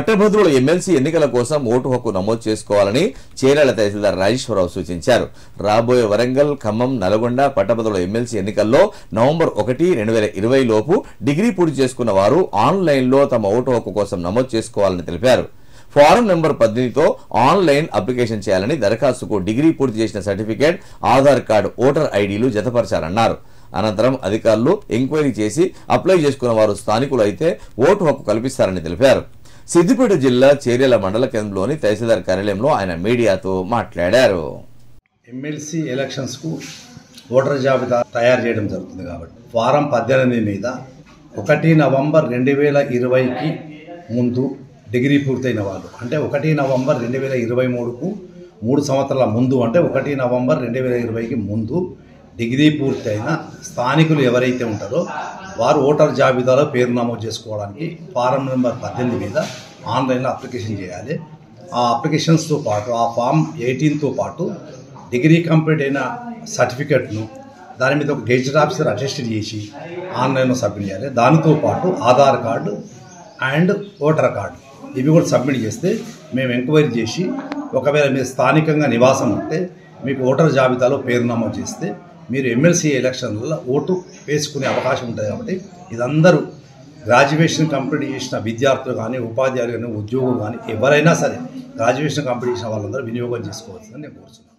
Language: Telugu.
పట్టభద్రుల ఎమ్మెల్సీ ఎన్నికల కోసం ఓటు హక్కు నమోదు చేసుకోవాలని చేర్యాల తహసీల్దార్ రాజేశ్వరరావు సూచించారు. రాబోయే వరంగల్, ఖమ్మం, నల్గొండ పట్టభద్రుల ఎమ్మెల్సీ ఎన్నికల్లో నవంబర్ 1, 2020 లోపు డిగ్రీ పూర్తి చేసుకున్న వారు ఆన్లైన్లో తమ ఓటు హక్కు కోసం నమోదు చేసుకోవాలని తెలిపారు. ఫారం నెంబర్ 18తో ఆన్లైన్ అప్లికేషన్ చేయాలని, దరఖాస్తుకు డిగ్రీ పూర్తి చేసిన సర్టిఫికేట్, ఆధార్ కార్డు, ఓటర్ ఐడీలు జతపరచాలన్నారు. అనంతరం అధికారులు ఎంక్వైరీ చేసి అప్లై చేసుకున్న వారు స్థానికులు అయితే ఓటు హక్కు కల్పిస్తారని తెలిపారు. సిద్దిపేట జిల్లా చేర్యాల మండల కేంద్రంలోని తహసీల్దార్ కార్యాలయంలో ఆయన మీడియాతో మాట్లాడారు. ఎమ్మెల్సీ ఎలక్షన్స్కు ఓటర్ జాబితా తయారు చేయడం జరుగుతుంది కాబట్టి ఫారం 18 మీద 1 నవంబర్ 2020కి ముందు డిగ్రీ పూర్తయిన వాళ్ళు, అంటే 1 నవంబర్ 2023కు 3 సంవత్సరాల ముందు, అంటే 1 నవంబర్ 2020కి ముందు డిగ్రీ పూర్తయిన స్థానికులు ఎవరైతే ఉంటారో వారు ఓటర్ జాబితాలో పేరు నమోదు చేసుకోవడానికి ఫారం నెంబర్ 18 మీద ఆన్లైన్లో అప్లికేషన్ చేయాలి. ఆ అప్లికేషన్స్తో పాటు ఆ ఫామ్ 18తో పాటు డిగ్రీ కంప్లీట్ అయిన సర్టిఫికెట్ను దాని మీద ఒక గెజిటెడ్ ఆఫీసర్ అటెస్టెడ్ చేసి ఆన్లైన్లో సబ్మిట్ చేయాలి. దానితో పాటు Aadhaar card and voter card ఇవి కూడా సబ్మిట్ చేస్తే మేము ఎంక్వైరీ చేసి ఒకవేళ మీరు స్థానికంగా నివాసం ఉంటే మీకు ఓటర్ జాబితాలో పేరు నమోదు చేస్తే మీరు ఎమ్మెల్సీ ఎలక్షన్లలో ఓటు వేసుకునే అవకాశం ఉంటుంది. కాబట్టి ఇదందరూ గ్రాడ్యుయేషన్ కంప్లీట్ చేసిన విద్యార్థులు కానీ, ఉపాధ్యాయులు కానీ, ఉద్యోగులు కానీ ఎవరైనా సరే గ్రాడ్యుయేషన్ కంప్లీట్ చేసిన వాళ్ళందరూ వినియోగం చేసుకోవాల్సిందని నేను కోరుతున్నాను.